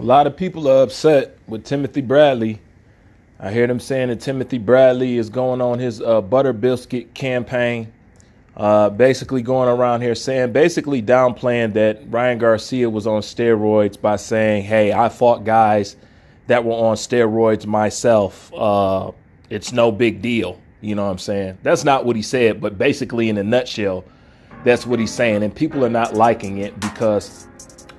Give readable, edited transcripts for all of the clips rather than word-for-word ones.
lot of people are upset with Timothy Bradley. I hear them saying that Timothy Bradley is going on his butter biscuit campaign, basically going around here saying, basically downplaying that Ryan Garcia was on steroids by saying, hey, I fought guys that were on steroids myself. It's no big deal. You know what I'm saying? That's not what he said, but basically in a nutshell, that's what he's saying. And people are not liking it because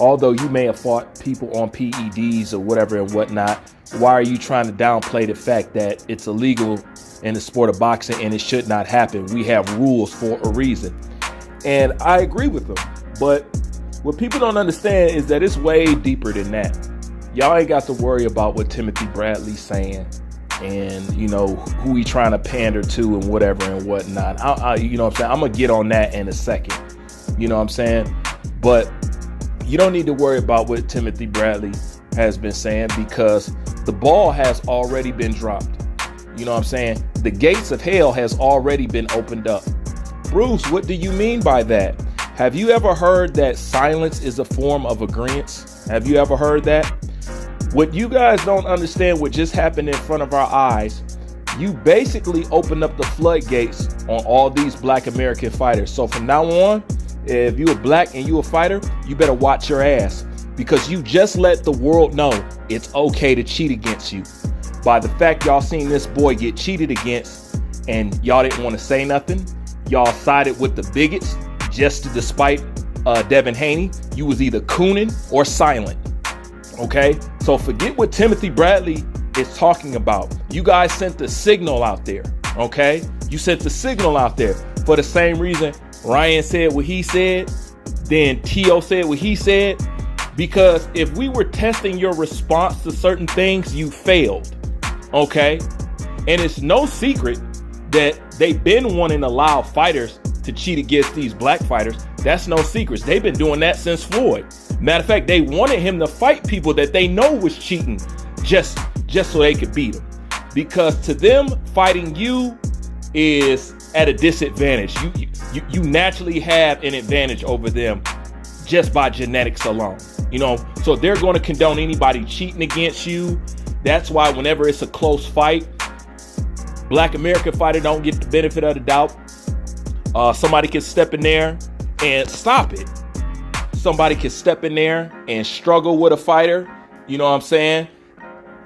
although you may have fought people on PEDs or whatever and whatnot, why are you trying to downplay the fact that it's illegal in the sport of boxing and it should not happen? We have rules for a reason. And I agree with them. But what people don't understand is that it's way deeper than that. Y'all ain't got to worry about what Timothy Bradley's saying and, you know, who he trying to pander to and whatever and whatnot. You know what I'm saying? I'm going to get on that in a second. You know what I'm saying? But you don't need to worry about what Timothy Bradley has been saying because the ball has already been dropped. You know what I'm saying? The gates of hell has already been opened up. Bruce, what do you mean by that? Have you ever heard that silence is a form of agreement? Have you ever heard that? What you guys don't understand what just happened in front of our eyes, you basically opened up the floodgates on all these black American fighters. So from now on, if you a black and you a fighter, you better watch your ass because you just let the world know it's okay to cheat against you. By the fact y'all seen this boy get cheated against and y'all didn't want to say nothing, y'all sided with the bigots just to despite Devin Haney. You was either cooning or silent. Okay, so forget what Timothy Bradley is talking about. You guys sent the signal out there. Okay, you sent the signal out there for the same reason Ryan said what he said, then T.O. said what he said, because if we were testing your response to certain things, you failed. Okay, and it's no secret that they've been wanting to allow fighters to cheat against these black fighters. That's no secret. They've been doing that since Floyd. Matter of fact, they wanted him to fight people that they know was cheating just so they could beat him. Because to them, fighting you is at a disadvantage. You naturally have an advantage over them just by genetics alone. You know, so they're going to condone anybody cheating against you. That's why whenever it's a close fight, black American fighter don't get the benefit of the doubt. Somebody can step in there and stop it. Somebody can step in there and struggle with a fighter. You know what I'm saying?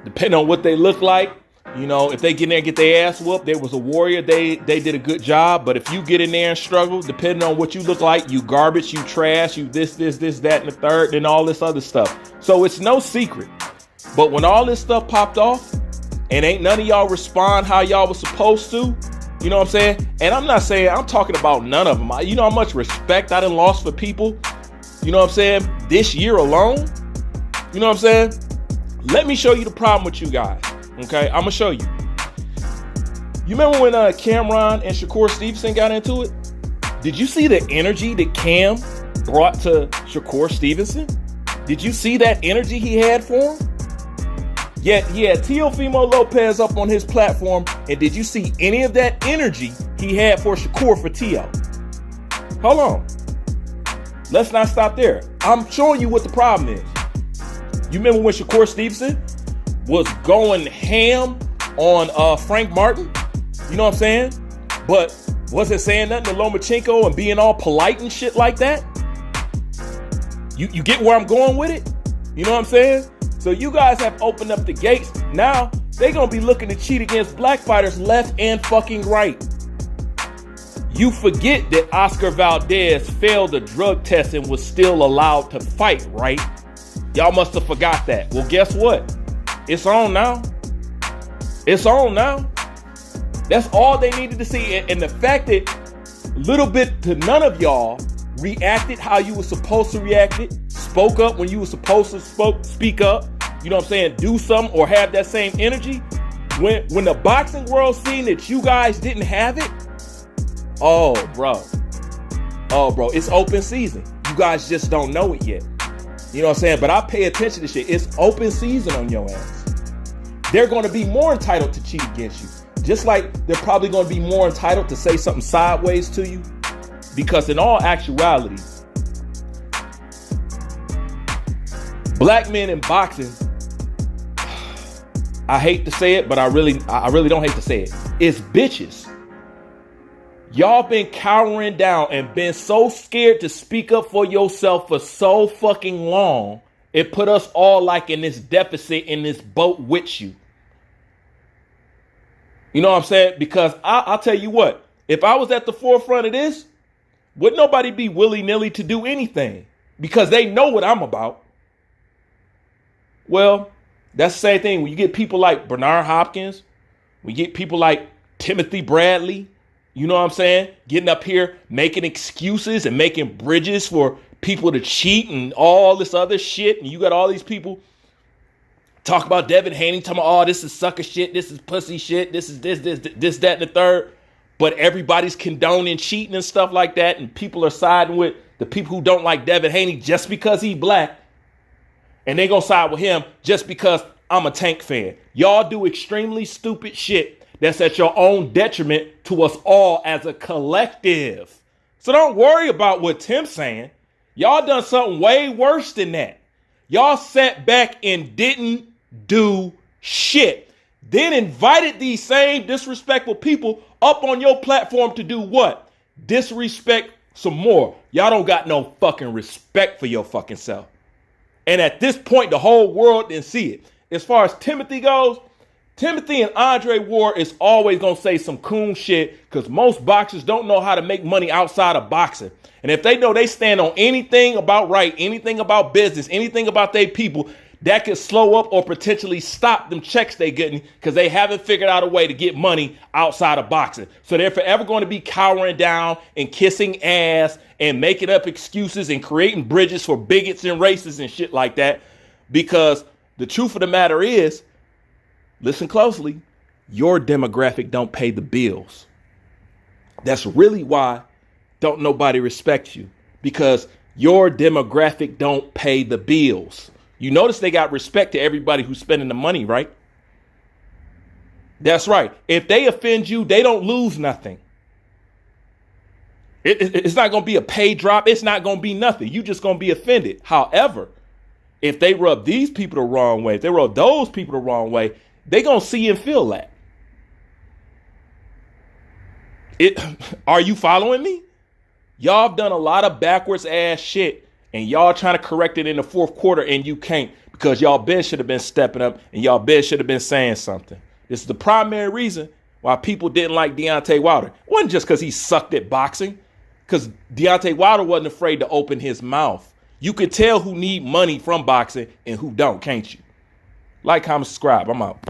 Depending on what they look like. You know, if they get in there and get their ass whooped, there was a warrior, they did a good job. But if you get in there and struggle, depending on what you look like, you garbage, you trash, you this, that, and the third, and all this other stuff. So it's no secret. But when all this stuff popped off and ain't none of y'all respond how y'all was supposed to, you know what I'm saying? And I'm not saying, I'm talking about none of them. You know how much respect I done lost for people, you know what I'm saying, this year alone? You know what I'm saying? Let me show you the problem with you guys, okay? I'm going to show you. You remember when Cameron and Shakur Stevenson got into it? Did you see the energy that Cam brought to Shakur Stevenson? Did you see that energy he had for him? Yeah, Teofimo Lopez up on his platform, and did you see any of that energy he had for Shakur for Teo? Hold on. Let's not stop there. I'm showing you what the problem is. You remember when Shakur Stevenson was going ham on Frank Martin? You know what I'm saying? But wasn't saying nothing to Lomachenko and being all polite and shit like that? You get where I'm going with it? You know what I'm saying? So you guys have opened up the gates. Now they're going to be looking to cheat against black fighters left and fucking right. You forget that Oscar Valdez failed a drug test and was still allowed to fight, right? Y'all must have forgot that. Well, guess what? It's on now. It's on now. That's all they needed to see. And the fact that little bit to none of y'all reacted how you were supposed to react it, spoke up when you were supposed to speak up, you know what I'm saying, do something or have that same energy. When the boxing world seen that you guys didn't have it, oh bro, it's open season. You guys just don't know it yet. You know what I'm saying? But I pay attention to shit. It's open season on your ass. They're going to be more entitled to cheat against you. Just like they're probably going to be more entitled to say something sideways to you. Because in all actuality, Black men in boxing, I hate to say it, but I really don't hate to say it. It's bitches. Y'all been cowering down and been so scared to speak up for yourself for so fucking long. It put us all like in this deficit in this boat with you. You know what I'm saying? Because I'll tell you what, if I was at the forefront of this, would nobody be willy-nilly to do anything? Because they know what I'm about. Well, that's the same thing when you get people like Bernard Hopkins, we get people like Timothy Bradley, you know what I'm saying? Getting up here, making excuses and making bridges for people to cheat and all this other shit. And you got all these people talk about Devin Haney, talking about, oh, this is sucker shit, this is pussy shit, this is this, that, and the third. But everybody's condoning cheating and stuff like that. And people are siding with the people who don't like Devin Haney just because he black. And they gonna side with him just because I'm a Tank fan. Y'all do extremely stupid shit that's at your own detriment to us all as a collective. So don't worry about what Tim's saying. Y'all done something way worse than that. Y'all sat back and didn't do shit. Then invited these same disrespectful people up on your platform to do what? Disrespect some more. Y'all don't got no fucking respect for your fucking self. And at this point, the whole world didn't see it. As far as Timothy goes, Timothy and Andre Ward is always going to say some coon shit because most boxers don't know how to make money outside of boxing. And if they know they stand on anything about right, anything about business, anything about their people, that could slow up or potentially stop them checks they getting because they haven't figured out a way to get money outside of boxing. So they're forever going to be cowering down and kissing ass and making up excuses and creating bridges for bigots and racists and shit like that. Because the truth of the matter is, listen closely, your demographic don't pay the bills. That's really why don't nobody respect you, because your demographic don't pay the bills. You notice they got respect to everybody who's spending the money, right? That's right. If they offend you, they don't lose nothing. It's not going to be a pay drop. It's not going to be nothing. You just going to be offended. However, if they rub these people the wrong way, if they rub those people the wrong way, they going to see and feel that. Are you following me? Y'all have done a lot of backwards ass shit. And y'all trying to correct it in the fourth quarter, and you can't because y'all Ben should have been stepping up and y'all Ben should have been saying something. This is the primary reason why people didn't like Deontay Wilder. It wasn't just because he sucked at boxing, because Deontay Wilder wasn't afraid to open his mouth. You can tell who need money from boxing and who don't, can't you? Like, comment, subscribe. I'm out.